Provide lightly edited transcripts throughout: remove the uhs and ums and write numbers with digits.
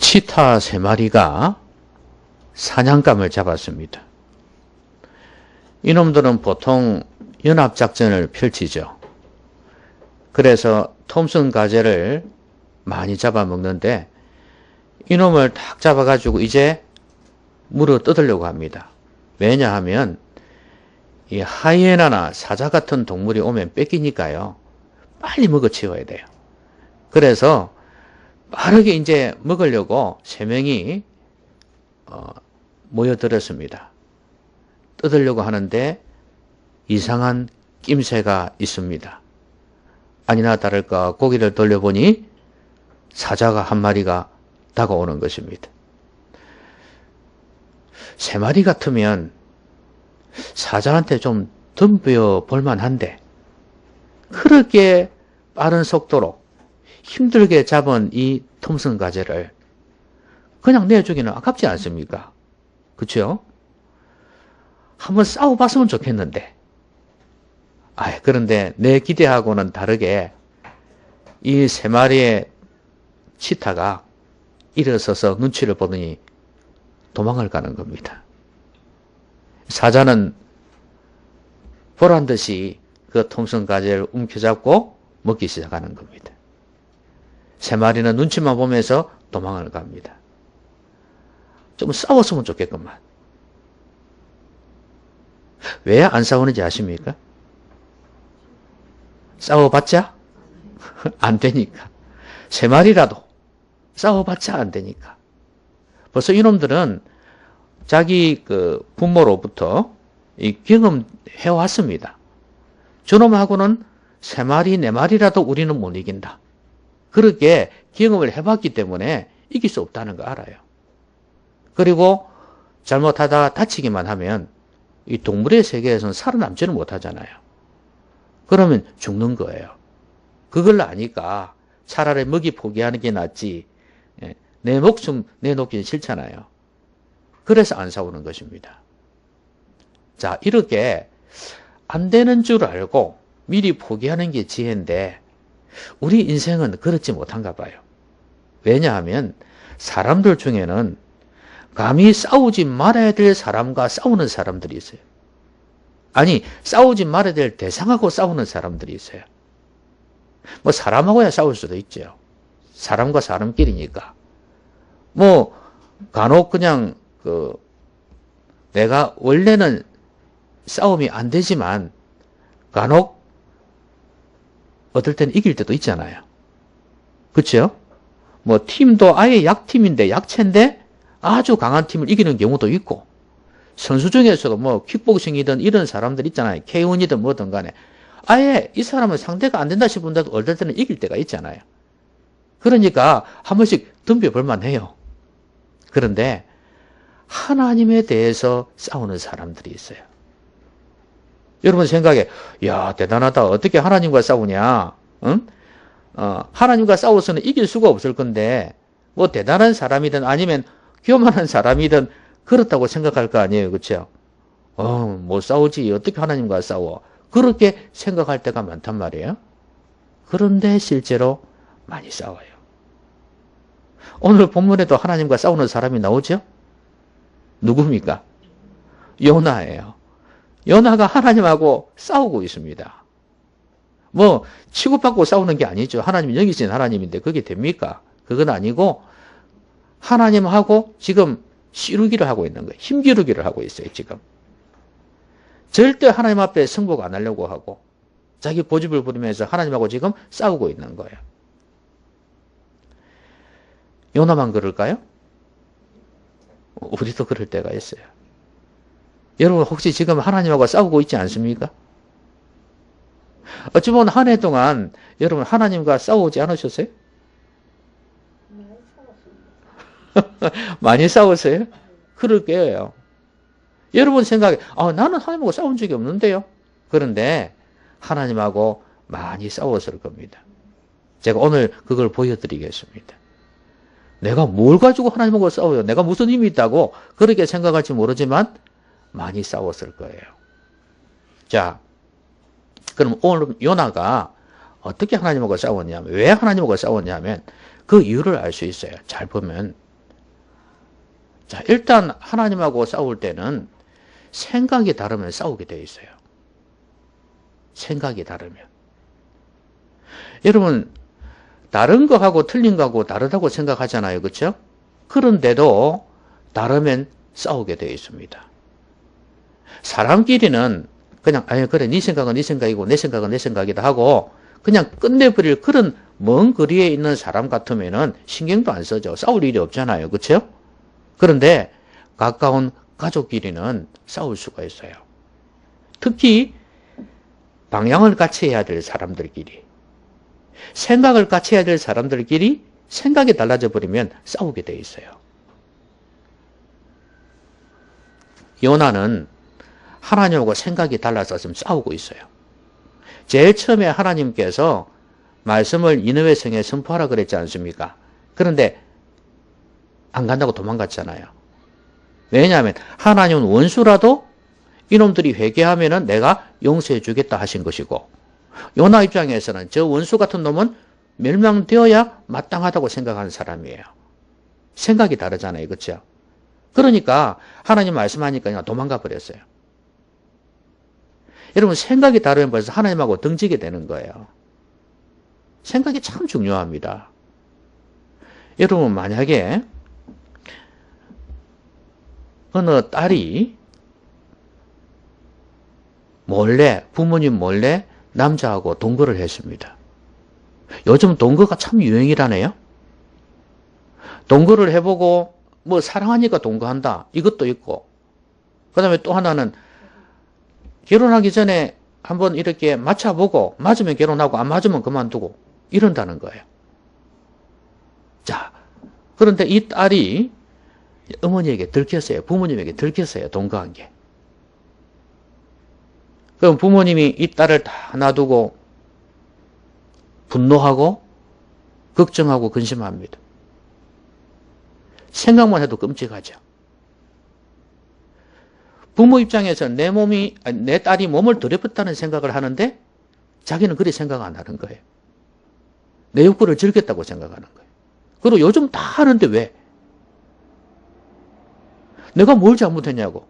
치타 3마리가 사냥감을 잡았습니다. 이놈들은 보통 연합작전을 펼치죠. 그래서 톰슨 가젤을 많이 잡아먹는데 이놈을 딱 잡아가지고 이제 물어 뜯으려고 합니다. 왜냐하면 이 하이에나나 사자 같은 동물이 오면 뺏기니까요. 빨리 먹어치워야 돼요. 그래서 빠르게 이제 먹으려고 3명이 모여들었습니다. 뜯으려고 하는데 이상한 낌새가 있습니다. 아니나 다를까 고개를 돌려보니 사자가 1마리가 다가오는 것입니다. 3마리 같으면 사자한테 좀 덤벼 볼만한데 그렇게 빠른 속도로 힘들게 잡은 이 톰슨 가젤을 그냥 내주기는 아깝지 않습니까? 그렇죠? 한번 싸워봤으면 좋겠는데 그런데 내 기대하고는 다르게 이 3마리의 치타가 일어서서 눈치를 보더니 도망을 가는 겁니다. 사자는 보란듯이 그 톰슨 가젤을 움켜잡고 먹기 시작하는 겁니다. 3마리는 눈치만 보면서 도망을 갑니다. 좀 싸웠으면 좋겠구만. 왜 안 싸우는지 아십니까? 싸워봤자 안 되니까. 3마리라도 싸워봤자 안 되니까. 벌써 이놈들은 자기 그 부모로부터 이 경험해왔습니다. 저놈하고는 3마리, 4마리라도 우리는 못 이긴다. 그렇게 경험을 해봤기 때문에 이길 수 없다는 거 알아요. 그리고 잘못하다가 다치기만 하면 이 동물의 세계에서는 살아남지는 못하잖아요. 그러면 죽는 거예요. 그걸 아니까 차라리 먹이 포기하는 게 낫지 내 목숨 내놓기는 싫잖아요. 그래서 안 싸우는 것입니다. 자, 이렇게 안 되는 줄 알고 미리 포기하는 게 지혜인데 우리 인생은 그렇지 못한가 봐요. 왜냐하면 사람들 중에는 감히 싸우지 말아야 될 사람과 싸우는 사람들이 있어요. 아니, 싸우지 말아야 될 대상하고 싸우는 사람들이 있어요. 뭐 사람하고야 싸울 수도 있죠. 사람과 사람끼리니까. 뭐 간혹 그냥 내가 원래는 싸움이 안 되지만 간혹 어떨 때는 이길 때도 있잖아요. 그렇죠? 뭐 팀도 아예 약팀인데 약체인데 아주 강한 팀을 이기는 경우도 있고 선수 중에서도 뭐 킥복싱이든 이런 사람들 있잖아요. K1이든 뭐든 간에 아예 이 사람은 상대가 안 된다 싶은데도 어떨 때는 이길 때가 있잖아요. 그러니까 한 번씩 덤벼볼 만해요. 그런데 하나님에 대해서 싸우는 사람들이 있어요. 여러분 생각에 야 대단하다. 어떻게 하나님과 싸우냐. 응? 하나님과 싸워서는 이길 수가 없을 건데 뭐 대단한 사람이든 아니면 교만한 사람이든 그렇다고 생각할 거 아니에요. 그렇죠? 뭐 싸우지. 어떻게 하나님과 싸워. 그렇게 생각할 때가 많단 말이에요. 그런데 실제로 많이 싸워요. 오늘 본문에도 하나님과 싸우는 사람이 나오죠? 누굽니까? 요나예요. 요나가 하나님하고 싸우고 있습니다. 뭐 치고받고 싸우는 게 아니죠. 하나님 영이신 하나님인데 그게 됩니까? 그건 아니고 하나님하고 지금 씨르기를 하고 있는 거예요. 힘기르기를 하고 있어요. 지금. 절대 하나님 앞에 승복 안 하려고 하고 자기 고집을 부리면서 하나님하고 지금 싸우고 있는 거예요. 요나만 그럴까요? 우리도 그럴 때가 있어요. 여러분 혹시 지금 하나님하고 싸우고 있지 않습니까? 어찌 보면 한 해 동안 여러분 하나님과 싸우지 않으셨어요? 많이 싸웠어요? 그럴 거예요. 여러분 생각에 나는 하나님하고 싸운 적이 없는데요. 그런데 하나님하고 많이 싸웠을 겁니다. 제가 오늘 그걸 보여드리겠습니다. 내가 뭘 가지고 하나님하고 싸워요? 내가 무슨 힘이 있다고 그렇게 생각할지 모르지만 많이 싸웠을 거예요. 자, 그럼 오늘 요나가 어떻게 하나님하고 싸웠냐면 왜 하나님하고 싸웠냐면 그 이유를 알 수 있어요. 잘 보면 자, 일단 하나님하고 싸울 때는 생각이 다르면 싸우게 돼 있어요. 생각이 다르면. 여러분, 다른 거하고 틀린 거하고 다르다고 생각하잖아요. 그렇죠? 그런데도 다르면 싸우게 되어 있습니다. 사람끼리는 그냥 그래 네 생각은 네 생각이고 내 생각은 내 생각이다 하고 그냥 끝내버릴 그런 먼 거리에 있는 사람 같으면은 신경도 안 쓰죠. 싸울 일이 없잖아요. 그렇죠? 그런데 가까운 가족끼리는 싸울 수가 있어요. 특히 방향을 같이 해야 될 사람들끼리, 생각을 같이 해야 될 사람들끼리 생각이 달라져 버리면 싸우게 돼 있어요. 요나는 하나님하고 생각이 달라서 지금 싸우고 있어요. 제일 처음에 하나님께서 말씀을 니느웨 성에 선포하라 그랬지 않습니까? 그런데 안 간다고 도망갔잖아요. 왜냐하면 하나님은 원수라도 이놈들이 회개하면은 내가 용서해 주겠다 하신 것이고, 요나 입장에서는 저 원수 같은 놈은 멸망되어야 마땅하다고 생각하는 사람이에요. 생각이 다르잖아요. 그렇죠? 그러니까 하나님 말씀하니까 그냥 도망가 버렸어요. 여러분, 생각이 다르면 벌써 하나님하고 등지게 되는 거예요. 생각이 참 중요합니다. 여러분, 만약에 어느 딸이 몰래, 부모님 몰래 남자하고 동거를 했습니다. 요즘 동거가 참 유행이라네요. 동거를 해보고 뭐 사랑하니까 동거한다, 이것도 있고, 그 다음에 또 하나는 결혼하기 전에 한번 이렇게 맞춰보고 맞으면 결혼하고 안 맞으면 그만두고 이런다는 거예요. 자, 그런데 이 딸이 어머니에게 들켰어요. 부모님에게 들켰어요. 동거한 게. 그럼 부모님이 이 딸을 다 놔두고 분노하고 걱정하고 근심합니다. 생각만 해도 끔찍하죠. 부모 입장에서 내 딸이 몸을 들여봤다는 생각을 하는데 자기는 그리 생각 안 하는 거예요. 내 욕구를 즐겼다고 생각하는 거예요. 그리고 요즘 다 하는데 왜? 내가 뭘 잘못했냐고.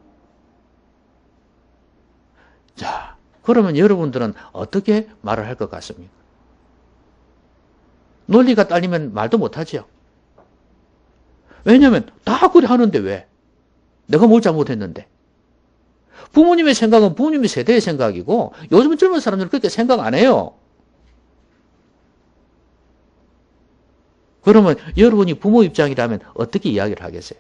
자, 그러면 여러분들은 어떻게 말을 할 것 같습니까? 논리가 딸리면 말도 못하죠. 왜냐하면 다 그래 하는데 왜? 내가 뭘 잘못했는데. 부모님의 생각은 부모님의 세대의 생각이고 요즘 젊은 사람들은 그렇게 생각 안 해요. 그러면 여러분이 부모 입장이라면 어떻게 이야기를 하겠어요?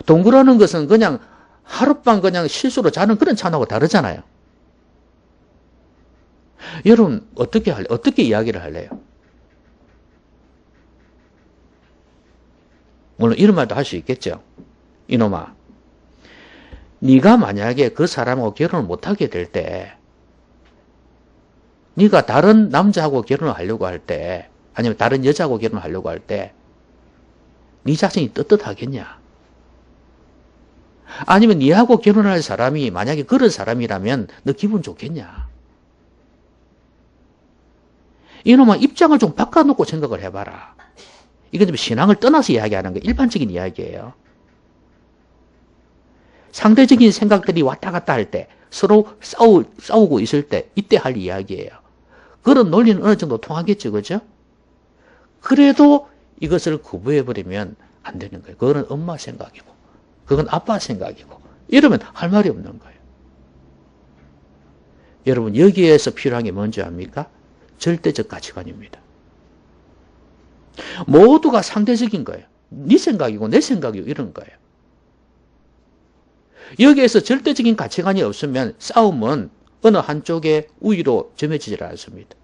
동거라는 것은 그냥 하룻밤 그냥 실수로 자는 그런 차하고 다르잖아요. 여러분 어떻게 이야기를 할래요? 물론 이런 말도 할 수 있겠죠. 이놈아, 네가 만약에 그 사람하고 결혼을 못하게 될 때, 네가 다른 남자하고 결혼을 하려고 할 때, 아니면 다른 여자하고 결혼을 하려고 할 때, 네 자신이 떳떳하겠냐? 아니면 네하고 결혼할 사람이 만약에 그런 사람이라면 너 기분 좋겠냐? 이놈아, 입장을 좀 바꿔놓고 생각을 해봐라. 이건 좀 신앙을 떠나서 이야기하는 거 일반적인 이야기예요. 상대적인 생각들이 왔다 갔다 할 때, 서로 싸우고 있을 때, 이때 할 이야기예요. 그런 논리는 어느 정도 통하겠죠, 그죠? 그래도 이것을 거부해버리면 안 되는 거예요. 그건 엄마 생각이고, 그건 아빠 생각이고, 이러면 할 말이 없는 거예요. 여러분, 여기에서 필요한 게 뭔지 압니까? 절대적 가치관입니다. 모두가 상대적인 거예요. 네 생각이고 내 생각이고 이런 거예요. 여기에서 절대적인 가치관이 없으면 싸움은 어느 한쪽의 우위로 점해지질 않습니다.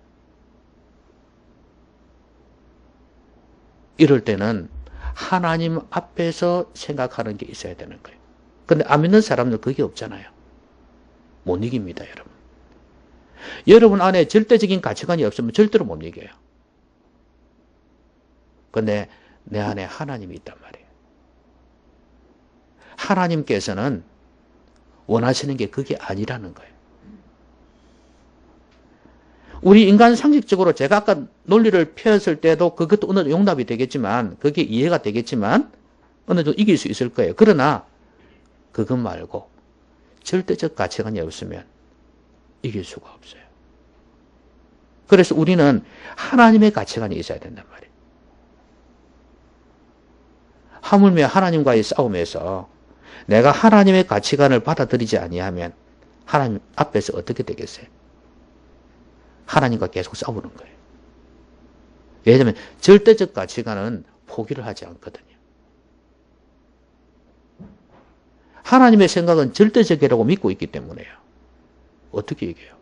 이럴 때는 하나님 앞에서 생각하는 게 있어야 되는 거예요. 근데 안 믿는 사람들 그게 없잖아요. 못 이깁니다, 여러분. 여러분 안에 절대적인 가치관이 없으면 절대로 못 이겨요. 근데 내 안에 하나님이 있단 말이에요. 하나님께서는 원하시는 게 그게 아니라는 거예요. 우리 인간 상식적으로 제가 아까 논리를 펴었을 때도 그것도 어느 정도 용납이 되겠지만, 그게 이해가 되겠지만, 어느 정도 이길 수 있을 거예요. 그러나, 그것 말고, 절대적 가치관이 없으면 이길 수가 없어요. 그래서 우리는 하나님의 가치관이 있어야 된단 말이에요. 하물며 하나님과의 싸움에서 내가 하나님의 가치관을 받아들이지 아니하면 하나님 앞에서 어떻게 되겠어요? 하나님과 계속 싸우는 거예요. 왜냐하면 절대적 가치관은 포기를 하지 않거든요. 하나님의 생각은 절대적이라고 믿고 있기 때문에요. 어떻게 얘기해요?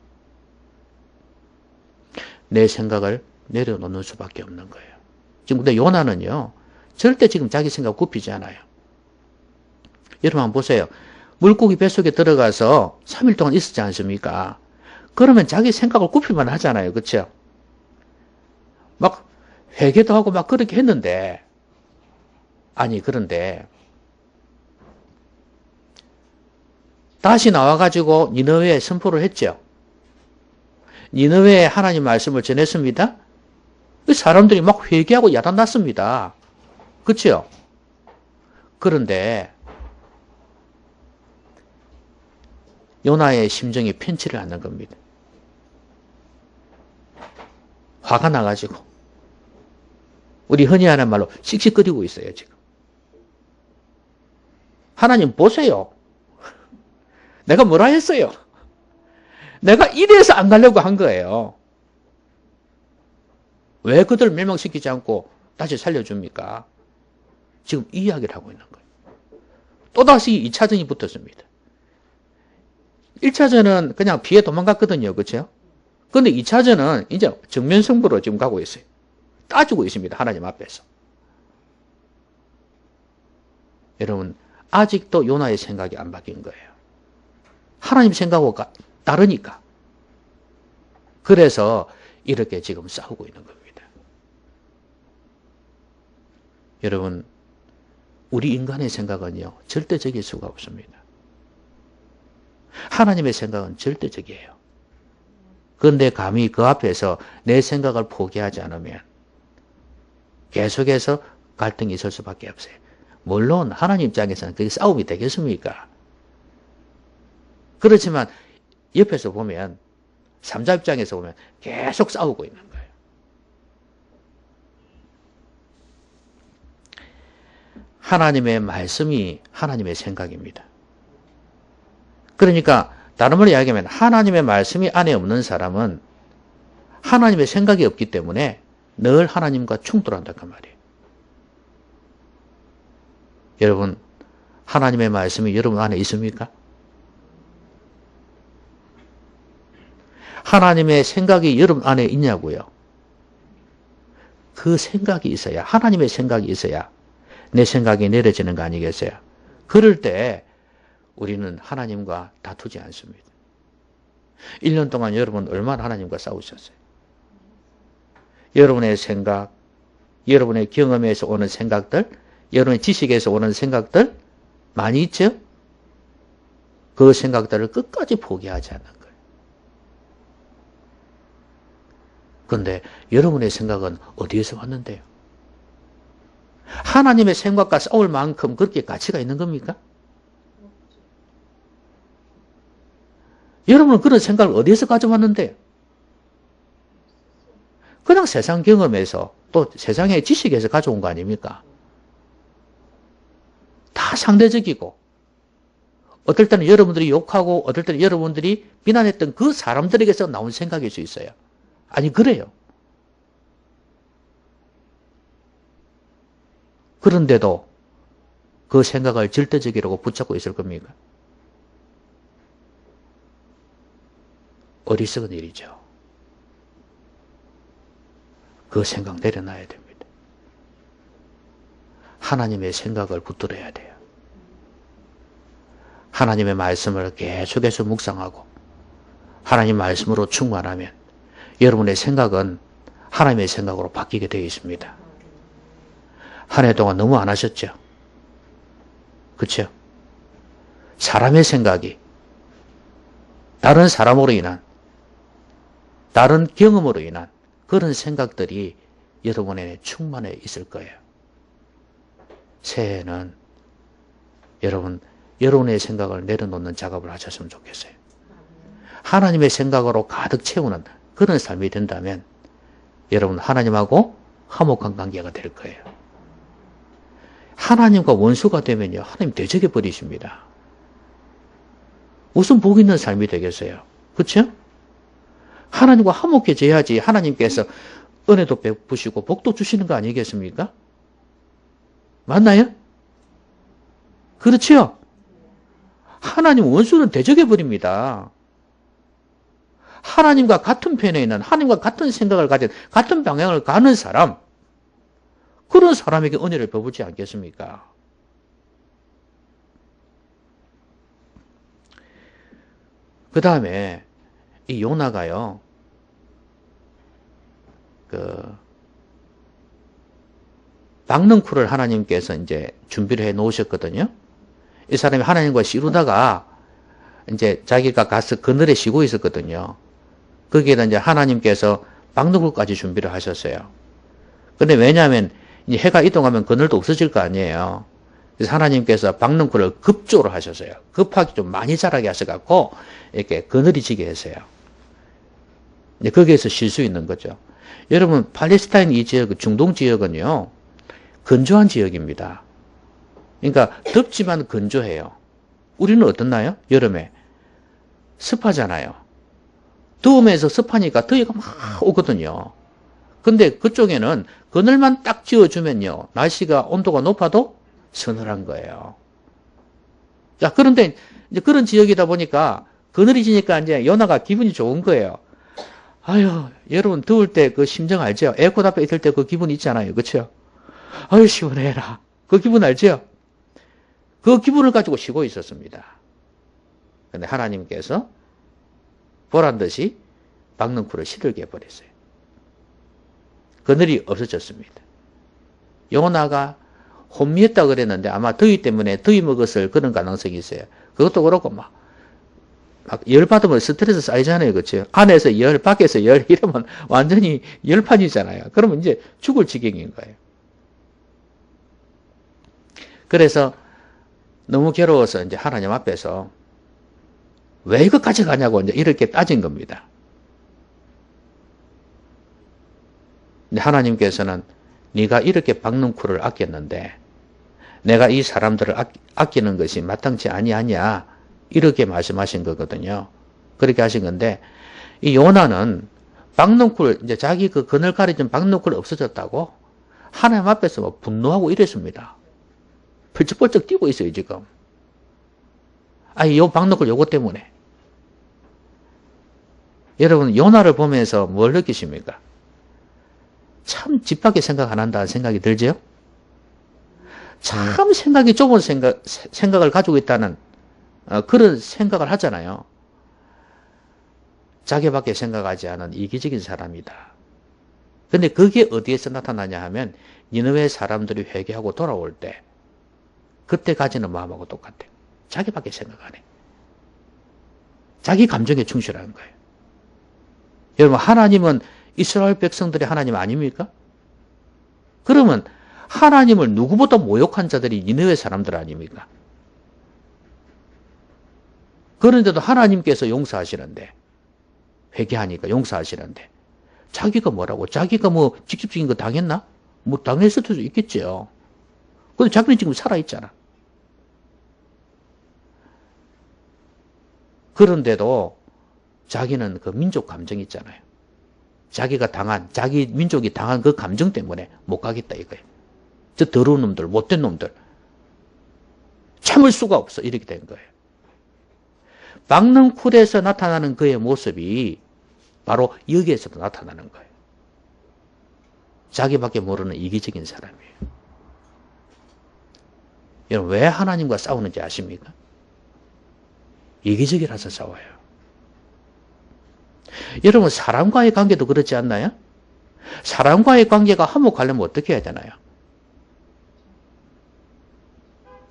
내 생각을 내려놓는 수밖에 없는 거예요. 지금 근데 요나는요, 절대 지금 자기 생각 굽히지 않아요. 여러분 한번 보세요. 물고기 뱃속에 들어가서 3일 동안 있었지 않습니까? 그러면 자기 생각을 굽힐만 하잖아요. 그렇죠? 막 회개도 하고 막 그렇게 했는데, 아니 그런데 다시 나와가지고 니느웨에 선포를 했죠. 니느웨에 하나님 말씀을 전했습니다. 사람들이 막 회개하고 야단났습니다. 그렇죠? 그런데 요나의 심정이 편치를 않는 겁니다. 화가 나가지고 우리 흔히 하는 말로 씩씩거리고 있어요. 지금 하나님 보세요. 내가 뭐라 했어요? 내가 이래서 안 가려고 한 거예요. 왜 그들 멸망시키지 않고 다시 살려줍니까? 지금 이 이야기를 하고 있는 거예요. 또다시 2차전이 붙었습니다. 1차전은 그냥 피해 도망갔거든요. 그렇죠? 그런데 2차전은 이제 정면 승부로 지금 가고 있어요. 따지고 있습니다. 하나님 앞에서. 여러분, 아직도 요나의 생각이 안 바뀐 거예요. 하나님 생각과 다르니까. 그래서 이렇게 지금 싸우고 있는 겁니다. 여러분, 우리 인간의 생각은요, 절대적일 수가 없습니다. 하나님의 생각은 절대적이에요. 그런데 감히 그 앞에서 내 생각을 포기하지 않으면 계속해서 갈등이 있을 수밖에 없어요. 물론 하나님 입장에서는 그게 싸움이 되겠습니까? 그렇지만 옆에서 보면, 삼자 입장에서 보면 계속 싸우고 있는 거예요. 하나님의 말씀이 하나님의 생각입니다. 그러니까 다른 말로 이야기하면 하나님의 말씀이 안에 없는 사람은 하나님의 생각이 없기 때문에 늘 하나님과 충돌한단 말이에요. 여러분, 하나님의 말씀이 여러분 안에 있습니까? 하나님의 생각이 여러분 안에 있냐고요? 그 생각이 있어야, 하나님의 생각이 있어야 내 생각이 내려지는 거 아니겠어요? 그럴 때 우리는 하나님과 다투지 않습니다. 1년 동안 여러분 얼마나 하나님과 싸우셨어요? 여러분의 생각, 여러분의 경험에서 오는 생각들, 여러분의 지식에서 오는 생각들 많이 있죠? 그 생각들을 끝까지 포기하지 않는 거예요. 그런데 여러분의 생각은 어디에서 왔는데요? 하나님의 생각과 싸울 만큼 그렇게 가치가 있는 겁니까? 여러분은 그런 생각을 어디에서 가져왔는데요? 그냥 세상 경험에서 또 세상의 지식에서 가져온 거 아닙니까? 다 상대적이고, 어떨 때는 여러분들이 욕하고 어떨 때는 여러분들이 비난했던 그 사람들에게서 나온 생각일 수 있어요. 아니 그래요. 그런데도 그 생각을 절대적이라고 붙잡고 있을 겁니까? 어리석은 일이죠. 그 생각 내려놔야 됩니다. 하나님의 생각을 붙들어야 돼요. 하나님의 말씀을 계속해서 묵상하고 하나님 말씀으로 충만하면 여러분의 생각은 하나님의 생각으로 바뀌게 되어 있습니다. 한 해 동안 너무 안 하셨죠? 그렇죠? 사람의 생각이 다른 사람으로 인한 다른 경험으로 인한 그런 생각들이 여러분의 충만해 있을 거예요. 새해에는 여러분의 생각을 내려놓는 작업을 하셨으면 좋겠어요. 하나님의 생각으로 가득 채우는 그런 삶이 된다면 여러분 하나님하고 화목한 관계가 될 거예요. 하나님과 원수가 되면요, 하나님 대적해 버리십니다. 무슨 복 있는 삶이 되겠어요? 그렇죠? 하나님과 화목해져야지 하나님께서 은혜도 베푸시고 복도 주시는 거 아니겠습니까? 맞나요? 그렇죠? 하나님 원수는 대적해 버립니다. 하나님과 같은 편에 있는, 하나님과 같은 생각을 가진, 같은 방향을 가는 사람, 그런 사람에게 은혜를 베푸지 않겠습니까? 그 다음에 이 요나가요, 박능쿨을 하나님께서 이제 준비를 해 놓으셨거든요. 이 사람이 하나님과 씨루다가 이제 자기가 가서 그늘에 쉬고 있었거든요. 거기에다 이제 하나님께서 박능쿨까지 준비를 하셨어요. 근데 왜냐하면 이제 해가 이동하면 그늘도 없어질 거 아니에요. 그래서 하나님께서 박능쿨을 급조로 하셨어요. 급하게 좀 많이 자라게 하셔갖고 이렇게 그늘이 지게 했어요. 이제 거기에서 쉴 수 있는 거죠. 여러분 팔레스타인 이 지역, 중동 지역은요, 건조한 지역입니다. 그러니까 덥지만 건조해요. 우리는 어떻나요? 여름에 습하잖아요. 더우면서 습하니까 더위가 막 오거든요. 근데 그쪽에는 그늘만 딱 지어주면요, 날씨가 온도가 높아도 서늘한 거예요. 자, 그런데 이제 그런 지역이다 보니까 그늘이 지니까 이제 요나가 기분이 좋은 거예요. 아유, 여러분 더울 때 그 심정 알죠? 에어컨 앞에 있을 때 그 기분 있잖아요. 그렇죠? 아유, 시원해라. 그 기분 알죠? 그 기분을 가지고 쉬고 있었습니다. 근데 하나님께서 보란 듯이 박능쿨을 시들게 해버렸어요. 그늘이 없어졌습니다. 요나가 혼미했다 그랬는데 아마 더위 때문에 더위 먹었을 그런 가능성이 있어요. 그것도 그렇고 막 열 받으면 스트레스 쌓이잖아요. 그렇죠? 안에서 열, 밖에서 열 이러면 완전히 열판이잖아요. 그러면 이제 죽을 지경인 거예요. 그래서 너무 괴로워서 이제 하나님 앞에서 왜 이것까지 가냐고 이제 이렇게 따진 겁니다. 근데 하나님께서는 네가 이렇게 박능쿨을 아꼈는데 내가 이 사람들을 아끼는 것이 마땅치 아니하냐, 이렇게 말씀하신 거거든요. 그렇게 하신 건데, 이 요나는 박능쿨, 이제 자기 그 그늘 가려진 박능쿨 없어졌다고 하나님 앞에서 뭐 분노하고 이랬습니다. 펄쩍펄쩍 뛰고 있어요, 지금. 아니, 요 박능쿨 요거 때문에. 여러분, 요나를 보면서 뭘 느끼십니까? 참 집 밖에 생각 안 한다는 생각이 들죠? 참 생각이 좁은 생각을 가지고 있다는 그런 생각을 하잖아요. 자기밖에 생각하지 않은 이기적인 사람이다. 근데 그게 어디에서 나타나냐 하면 니느웨 사람들이 회개하고 돌아올 때 그때 가지는 마음하고 똑같아요. 자기밖에 생각 안 해. 자기 감정에 충실한 거예요. 여러분, 하나님은 이스라엘 백성들의 하나님 아닙니까? 그러면 하나님을 누구보다 모욕한 자들이 니느웨 사람들 아닙니까? 그런데도 하나님께서 용서하시는데, 회개하니까 용서하시는데, 자기가 뭐라고? 자기가 뭐 직접적인 거 당했나? 뭐 당했을 수도 있겠죠. 근데 자기는 지금 살아있잖아. 그런데도 자기는 그 민족 감정이 있잖아요. 자기가 당한, 자기 민족이 당한 그 감정 때문에 못 가겠다 이거예요. 저 더러운 놈들, 못된 놈들. 참을 수가 없어. 이렇게 된 거예요. 박능쿨에서 나타나는 그의 모습이 바로 여기에서도 나타나는 거예요. 자기밖에 모르는 이기적인 사람이에요. 여러분, 왜 하나님과 싸우는지 아십니까? 이기적이라서 싸워요. 여러분, 사람과의 관계도 그렇지 않나요? 사람과의 관계가 화목하려면 어떻게 해야 되나요?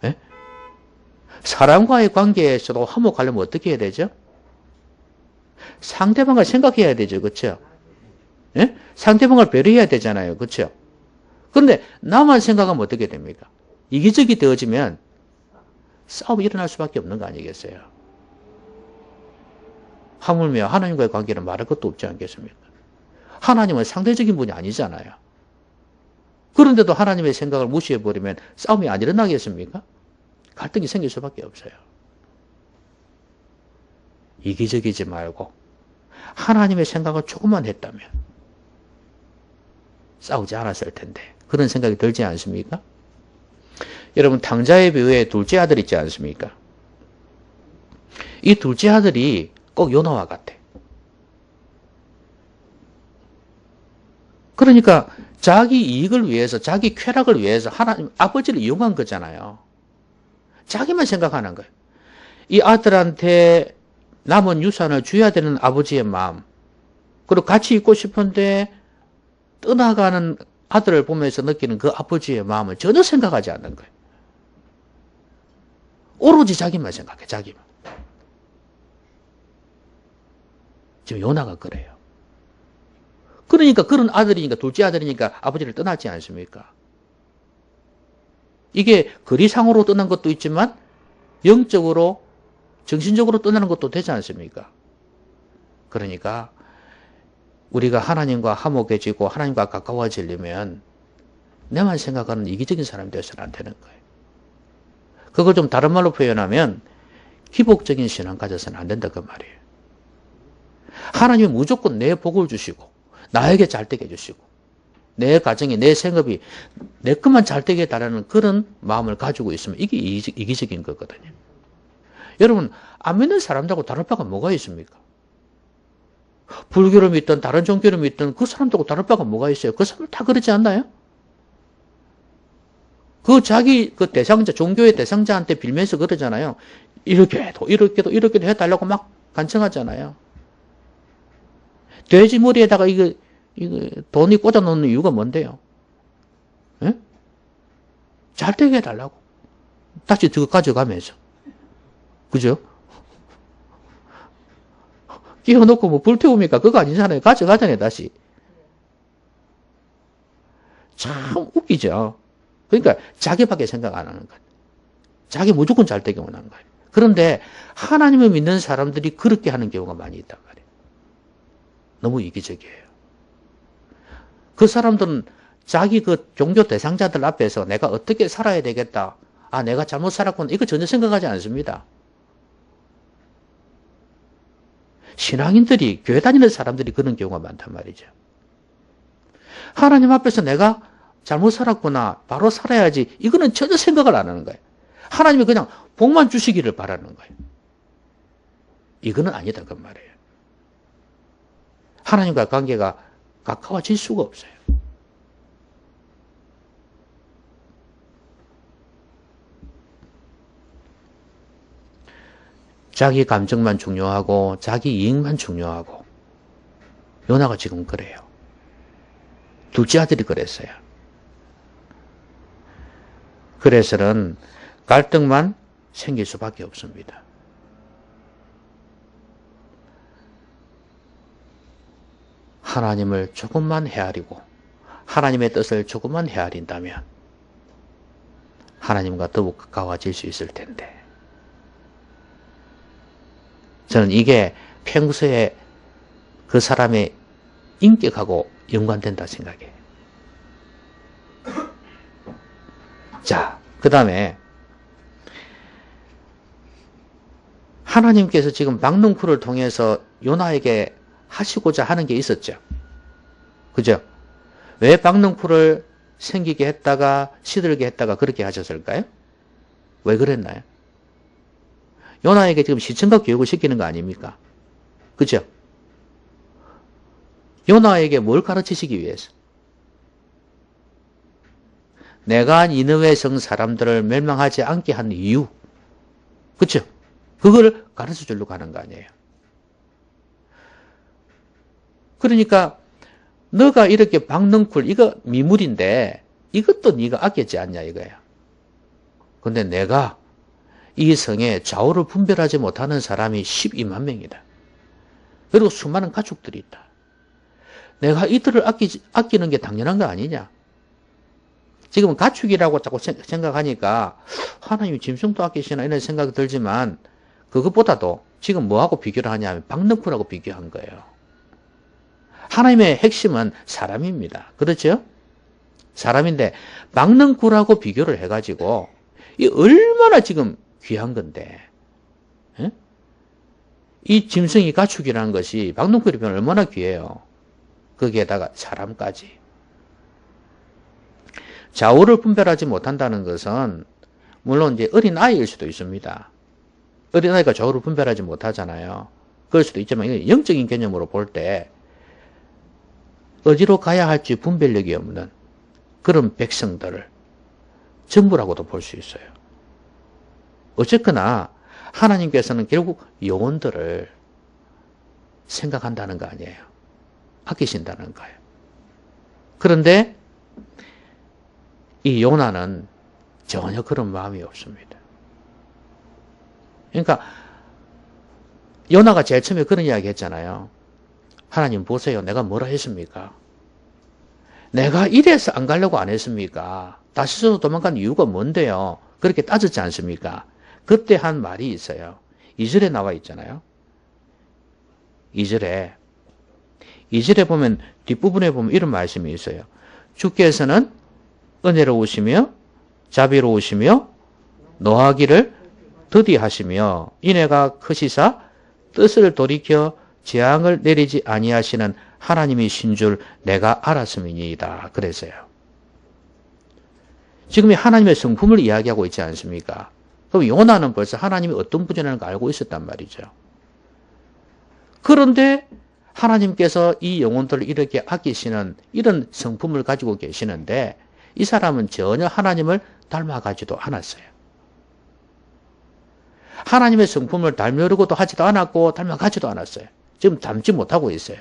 네? 사람과의 관계에서도 화목하려면 어떻게 해야 되죠? 상대방을 생각해야 되죠. 그렇죠? 예? 상대방을 배려해야 되잖아요. 그렇죠? 그런데 나만 생각하면 어떻게 됩니까? 이기적이 되어지면 싸움이 일어날 수밖에 없는 거 아니겠어요? 하물며 하나님과의 관계는 말할 것도 없지 않겠습니까? 하나님은 상대적인 분이 아니잖아요. 그런데도 하나님의 생각을 무시해버리면 싸움이 안 일어나겠습니까? 갈등이 생길 수밖에 없어요. 이기적이지 말고 하나님의 생각을 조금만 했다면 싸우지 않았을 텐데 그런 생각이 들지 않습니까? 여러분 탕자의 배후에 둘째 아들 있지 않습니까? 이 둘째 아들이 꼭 요나와 같아. 그러니까 자기 이익을 위해서 자기 쾌락을 위해서 하나님 아버지를 이용한 거잖아요. 자기만 생각하는 거예요. 이 아들한테 남은 유산을 줘야 되는 아버지의 마음, 그리고 같이 있고 싶은데 떠나가는 아들을 보면서 느끼는 그 아버지의 마음을 전혀 생각하지 않는 거예요. 오로지 자기만 생각해, 자기만. 지금 요나가 그래요. 그러니까 그런 아들이니까, 둘째 아들이니까 아버지를 떠났지 않습니까? 이게 거리상으로 떠난 것도 있지만 영적으로, 정신적으로 떠나는 것도 되지 않습니까? 그러니까 우리가 하나님과 화목해지고 하나님과 가까워지려면 내만 생각하는 이기적인 사람이 되어서는 안 되는 거예요. 그걸 좀 다른 말로 표현하면 기복적인 신앙 가져서는 안 된다 그 말이에요. 하나님은 무조건 내 복을 주시고 나에게 잘 되게 해주시고 내 가정이 내 생업이 내 것만 잘 되게 해달라는 그런 마음을 가지고 있으면 이게 이기적인 거거든요. 여러분 안 믿는 사람들하고 다를 바가 뭐가 있습니까? 불교를 믿든 다른 종교를 믿든 그 사람들하고 다를 바가 뭐가 있어요? 그 사람들 다 그러지 않나요? 그 자기 그 대상자, 종교의 대상자한테 빌면서 그러잖아요. 이렇게 해도 해달라고 막 간청하잖아요. 돼지 머리에다가 이거 돈이 꽂아 놓는 이유가 뭔데요? 예? 잘 되게 해달라고. 다시 그거 가져가면서. 그죠? 끼워놓고 뭐 불태웁니까? 그거 아니잖아요. 가져가잖아요, 다시. 참 웃기죠? 그러니까 자기밖에 생각 안 하는 거예요. 자기 무조건 잘 되게 원하는 거예요. 그런데 하나님을 믿는 사람들이 그렇게 하는 경우가 많이 있단 말이에요. 너무 이기적이에요. 그 사람들은 자기 그 종교 대상자들 앞에서 내가 어떻게 살아야 되겠다. 아, 내가 잘못 살았구나. 이거 전혀 생각하지 않습니다. 신앙인들이, 교회 다니는 사람들이 그런 경우가 많단 말이죠. 하나님 앞에서 내가 잘못 살았구나. 바로 살아야지. 이거는 전혀 생각을 안 하는 거예요. 하나님이 그냥 복만 주시기를 바라는 거예요. 이거는 아니다 그 말이에요. 하나님과 관계가 가까워질 수가 없어요. 자기 감정만 중요하고 자기 이익만 중요하고 요나가 지금 그래요. 둘째 아들이 그랬어요. 그래서는 갈등만 생길 수밖에 없습니다. 하나님을 조금만 헤아리고 하나님의 뜻을 조금만 헤아린다면 하나님과 더욱 가까워질 수 있을 텐데 저는 이게 평소에 그 사람의 인격하고 연관된다 생각해요. 자, 그 다음에 하나님께서 지금 박능쿨을 통해서 요나에게 하시고자 하는 게 있었죠. 그죠? 왜 박능쿨을 생기게 했다가 시들게 했다가 그렇게 하셨을까요? 왜 그랬나요? 요나에게 지금 시청각 교육을 시키는 거 아닙니까? 그죠? 요나에게 뭘 가르치시기 위해서? 내가 니느웨 성 사람들을 멸망하지 않게 한 이유. 그쵸? 그걸 가르쳐 주려고 하는 거 아니에요. 그러니까 너가 이렇게 박능쿨 이거 미물인데 이것도 네가 아꼈지 않냐 이거야. 근데 내가 이 성에 좌우를 분별하지 못하는 사람이 12만 명이다. 그리고 수많은 가축들이 있다. 내가 이들을 아끼는 게 당연한 거 아니냐? 지금은 가축이라고 자꾸 생각하니까 하나님이 짐승도 아끼시나 이런 생각이 들지만 그것보다도 지금 뭐하고 비교를 하냐면 박능쿨하고 비교한 거예요. 하나님의 핵심은 사람입니다. 그렇죠? 사람인데 박능쿨하고 비교를 해가지고 이 얼마나 지금 귀한 건데 에? 이 짐승이 가축이라는 것이 박능쿨이 보면 얼마나 귀해요. 거기에다가 사람까지. 좌우를 분별하지 못한다는 것은 물론 이제 어린 아이일 수도 있습니다. 어린 아이가 좌우를 분별하지 못하잖아요. 그럴 수도 있지만 이건 영적인 개념으로 볼 때 어디로 가야 할지 분별력이 없는 그런 백성들을 전부라고도 볼 수 있어요. 어쨌거나 하나님께서는 결국 영혼들을 생각한다는 거 아니에요. 아끼신다는 거예요. 그런데 이 요나는 전혀 그런 마음이 없습니다. 그러니까 요나가 제일 처음에 그런 이야기 했잖아요. 하나님 보세요. 내가 뭐라 했습니까? 내가 이래서 안 가려고 안 했습니까? 다시서 도망간 이유가 뭔데요? 그렇게 따졌지 않습니까? 그때 한 말이 있어요. 2절에 나와 있잖아요. 2절에 보면 뒷부분에 보면 이런 말씀이 있어요. 주께서는 은혜로우시며 자비로우시며 노하기를 더디하시며 인애가 크시사 뜻을 돌이켜 재앙을 내리지 아니하시는 하나님이신 줄 내가 알았음이니이다. 그래서요. 지금 이 하나님의 성품을 이야기하고 있지 않습니까? 그럼 요나는 벌써 하나님이 어떤 분이라는 걸 알고 있었단 말이죠. 그런데 하나님께서 이 영혼들을 이렇게 아끼시는 이런 성품을 가지고 계시는데 이 사람은 전혀 하나님을 닮아가지도 않았어요. 하나님의 성품을 닮으려고도 하지도 않았고 닮아가지도 않았어요. 지금 닮지 못하고 있어요.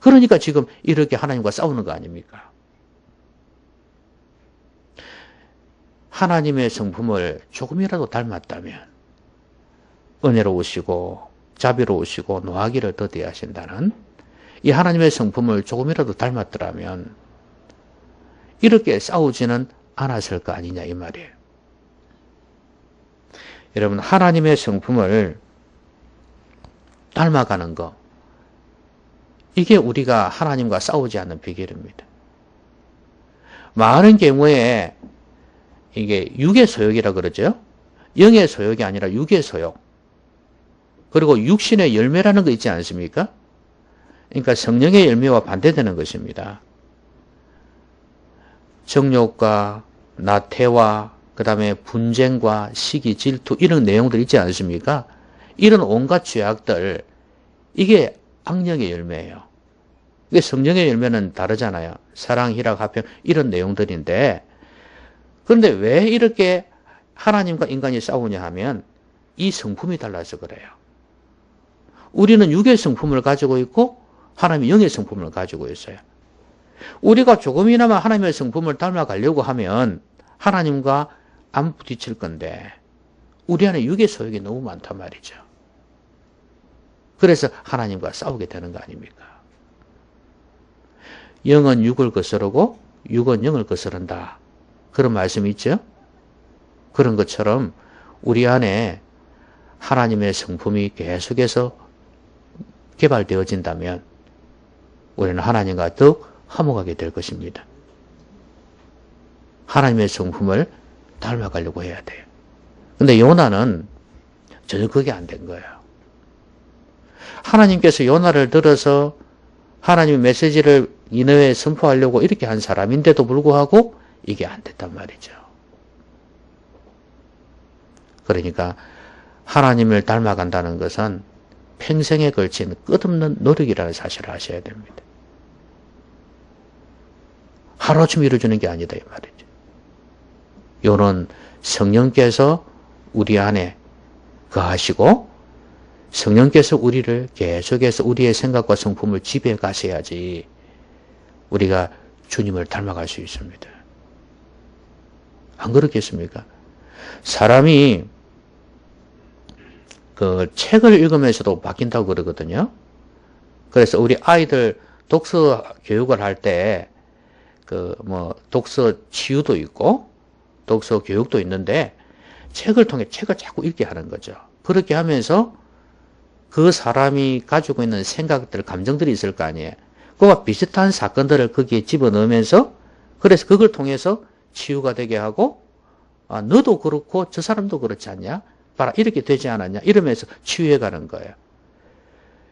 그러니까 지금 이렇게 하나님과 싸우는 거 아닙니까? 하나님의 성품을 조금이라도 닮았다면 은혜로우시고 자비로우시고 노하기를 더디하신다는 이 하나님의 성품을 조금이라도 닮았더라면 이렇게 싸우지는 않았을 거 아니냐 이 말이에요. 여러분 하나님의 성품을 닮아가는 거 이게 우리가 하나님과 싸우지 않는 비결입니다. 많은 경우에 이게 육의 소욕이라 그러죠. 영의 소욕이 아니라 육의 소욕. 그리고 육신의 열매라는 거 있지 않습니까? 그러니까 성령의 열매와 반대되는 것입니다. 정욕과 나태와 그 다음에 분쟁과 시기, 질투 이런 내용들 있지 않습니까? 이런 온갖 죄악들 이게 악령의 열매예요. 이게 성령의 열매는 다르잖아요. 사랑, 희락, 화평 이런 내용들인데 그런데 왜 이렇게 하나님과 인간이 싸우냐 하면 이 성품이 달라서 그래요. 우리는 육의 성품을 가지고 있고 하나님이 영의 성품을 가지고 있어요. 우리가 조금이나마 하나님의 성품을 닮아가려고 하면 하나님과 안 부딪힐 건데 우리 안에 육의 소욕이 너무 많단 말이죠. 그래서 하나님과 싸우게 되는 거 아닙니까? 영은 육을 거스르고 육은 영을 거스른다. 그런 말씀이 있죠? 그런 것처럼 우리 안에 하나님의 성품이 계속해서 개발되어진다면 우리는 하나님과 더욱 화목하게 될 것입니다. 하나님의 성품을 닮아가려고 해야 돼요. 근데 요나는 전혀 그게 안 된 거예요. 하나님께서 요나를 들어서 하나님의 메시지를 니느웨에 선포하려고 이렇게 한 사람인데도 불구하고 이게 안 됐단 말이죠. 그러니까 하나님을 닮아간다는 것은 평생에 걸친 끝없는 노력이라는 사실을 아셔야 됩니다. 하루아침에 이루어지는 게 아니다 이 말이죠. 요는 성령께서 우리 안에 거하시고 성령께서 우리를 계속해서 우리의 생각과 성품을 지배해 가셔야지 우리가 주님을 닮아갈 수 있습니다. 안 그렇겠습니까? 사람이 그 책을 읽으면서도 바뀐다고 그러거든요. 그래서 우리 아이들 독서 교육을 할 때, 독서 치유도 있고, 독서 교육도 있는데, 책을 통해 책을 자꾸 읽게 하는 거죠. 그렇게 하면서 그 사람이 가지고 있는 생각들, 감정들이 있을 거 아니에요. 그와 비슷한 사건들을 거기에 집어넣으면서, 그래서 그걸 통해서 치유가 되게 하고, 아, 너도 그렇고 저 사람도 그렇지 않냐? 봐라, 이렇게 되지 않았냐? 이러면서 치유해 가는 거예요.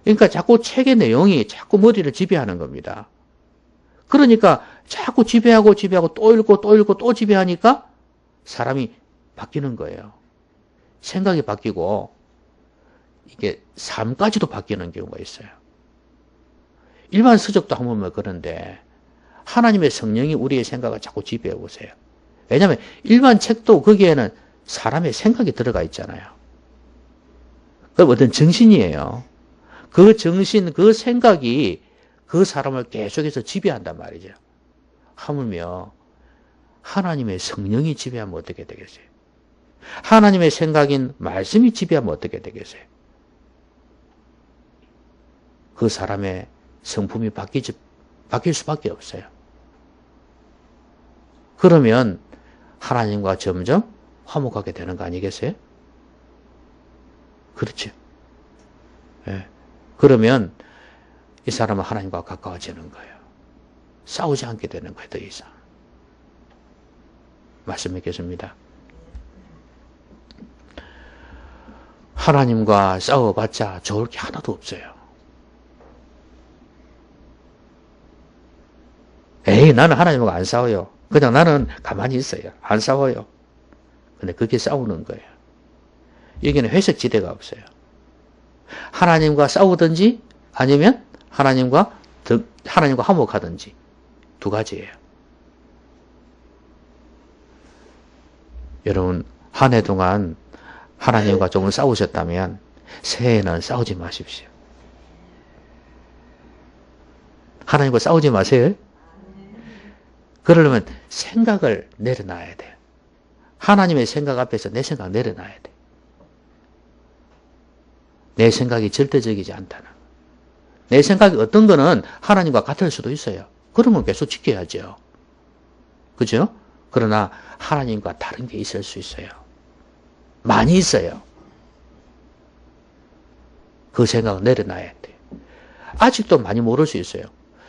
그러니까 자꾸 책의 내용이 자꾸 머리를 지배하는 겁니다. 그러니까 자꾸 지배하고 또 읽고 또 읽고 또 지배하니까 사람이 바뀌는 거예요. 생각이 바뀌고 이게 삶까지도 바뀌는 경우가 있어요. 일반 서적도 한번 보면 그런데 하나님의 성령이 우리의 생각을 자꾸 지배해 보세요. 왜냐하면 일반 책도 거기에는 사람의 생각이 들어가 있잖아요. 그 어떤 정신이에요. 그 정신, 그 생각이 그 사람을 계속해서 지배한단 말이죠. 하물며 하나님의 성령이 지배하면 어떻게 되겠어요? 하나님의 생각인 말씀이 지배하면 어떻게 되겠어요? 그 사람의 성품이 바뀔 수밖에 없어요. 그러면 하나님과 점점 화목하게 되는 거 아니겠어요? 그렇죠. 예. 그러면 이 사람은 하나님과 가까워지는 거예요. 싸우지 않게 되는 거예요, 더 이상. 말씀 믿겠습니다. 하나님과 싸워봤자 좋을 게 하나도 없어요. 에이, 나는 하나님과 안 싸워요. 그냥 나는 가만히 있어요. 안 싸워요. 근데 그게 싸우는 거예요. 여기는 회색지대가 없어요. 하나님과 싸우든지 아니면 하나님과 화목하든지 두 가지예요. 여러분, 한 해 동안 하나님과 조금 싸우셨다면 새해에는 싸우지 마십시오. 하나님과 싸우지 마세요. 그러려면 생각을 내려놔야 돼요. 하나님의 생각 앞에서 내 생각 내려놔야 돼. 내 생각이 절대적이지 않다는. 내 생각이 어떤 거는 하나님과 같을 수도 있어요. 그런 건 계속 지켜야죠. 그죠? 그러나 하나님과 다른 게 있을 수 있어요. 많이 있어요. 그 생각을 내려놔야 돼. 아직도 많이 모를 수 있어요.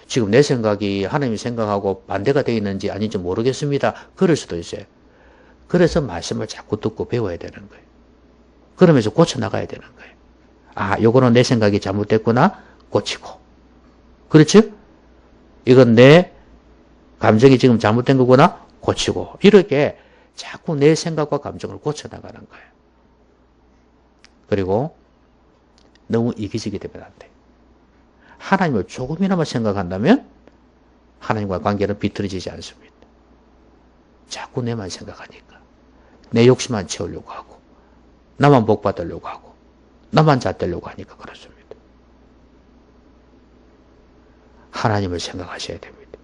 지금 내 생각이 하나님의 생각하고 반대가 되어 있는지 아닌지 모르겠습니다. 그럴 수도 있어요. 그래서 말씀을 자꾸 듣고 배워야 되는 거예요. 그러면서 고쳐나가야 되는 거예요. 아, 요거는 내 생각이 잘못됐구나. 고치고. 그렇죠? 이건 내 감정이 지금 잘못된 거구나. 고치고. 이렇게 자꾸 내 생각과 감정을 고쳐나가는 거예요. 그리고 너무 이기적이 되면 안 돼요. 하나님을 조금이나마 생각한다면 하나님과 관계는 비틀어지지 않습니다. 자꾸 내만 생각하니까. 내 욕심만 채우려고 하고 나만 복받으려고 하고 나만 잣되려고 하니까 그렇습니다. 하나님을 생각하셔야 됩니다.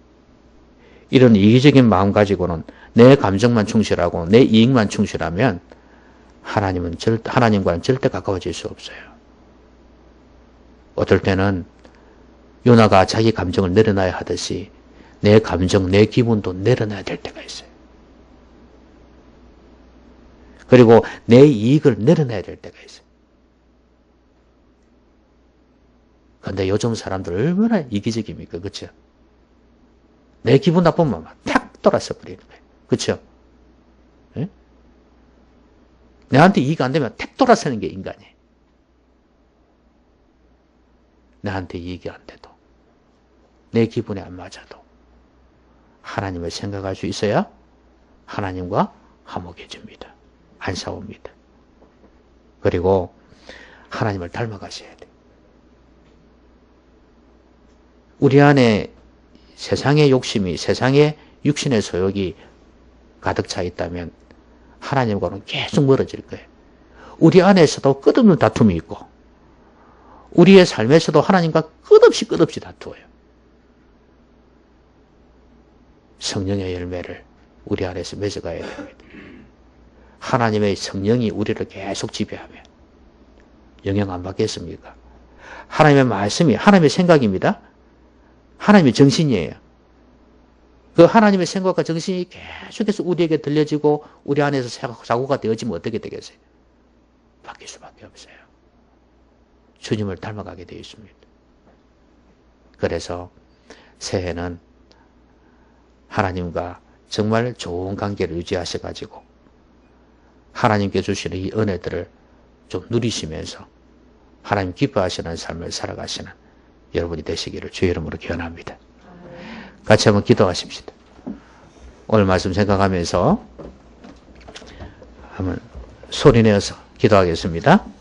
이런 이기적인 마음 가지고는 내 감정만 충실하고 내 이익만 충실하면 하나님과는 절대 가까워질 수 없어요. 어떨 때는 요나가 자기 감정을 내려놔야 하듯이 내 감정, 내 기분도 내려놔야 될 때가 있어요. 그리고 내 이익을 내려놔야 될 때가 있어요. 근데 요즘 사람들 얼마나 이기적입니까? 그렇죠? 내 기분 나쁘면 탁 돌아서 버리는 거예요. 그렇죠? 네? 내한테 이익 안 되면 탁 돌아서는 게 인간이에요. 나한테 이익이 안 돼도 내 기분에 안 맞아도 하나님을 생각할 수 있어야 하나님과 화목해집니다. 안 싸웁니다. 그리고 하나님을 닮아가셔야 돼요. 우리 안에 세상의 욕심이, 세상의 육신의 소욕이 가득 차 있다면 하나님과는 계속 멀어질 거예요. 우리 안에서도 끝없는 다툼이 있고 우리의 삶에서도 하나님과 끝없이 다투어요. 성령의 열매를 우리 안에서 맺어가야 됩니다. 하나님의 성령이 우리를 계속 지배하면 영향 안 받겠습니까? 하나님의 말씀이 하나님의 생각입니다. 하나님의 정신이에요. 그 하나님의 생각과 정신이 계속해서 우리에게 들려지고 우리 안에서 사고가 되어지면 어떻게 되겠어요? 바뀔 수밖에 없어요. 주님을 닮아가게 되어 있습니다. 그래서 새해는 하나님과 정말 좋은 관계를 유지하셔가지고 하나님께 주시는 이 은혜들을 좀 누리시면서 하나님 기뻐하시는 삶을 살아가시는 여러분이 되시기를 주의 이름으로 기원합니다. 같이 한번 기도하십시다. 오늘 말씀 생각하면서 한번 소리내어서 기도하겠습니다.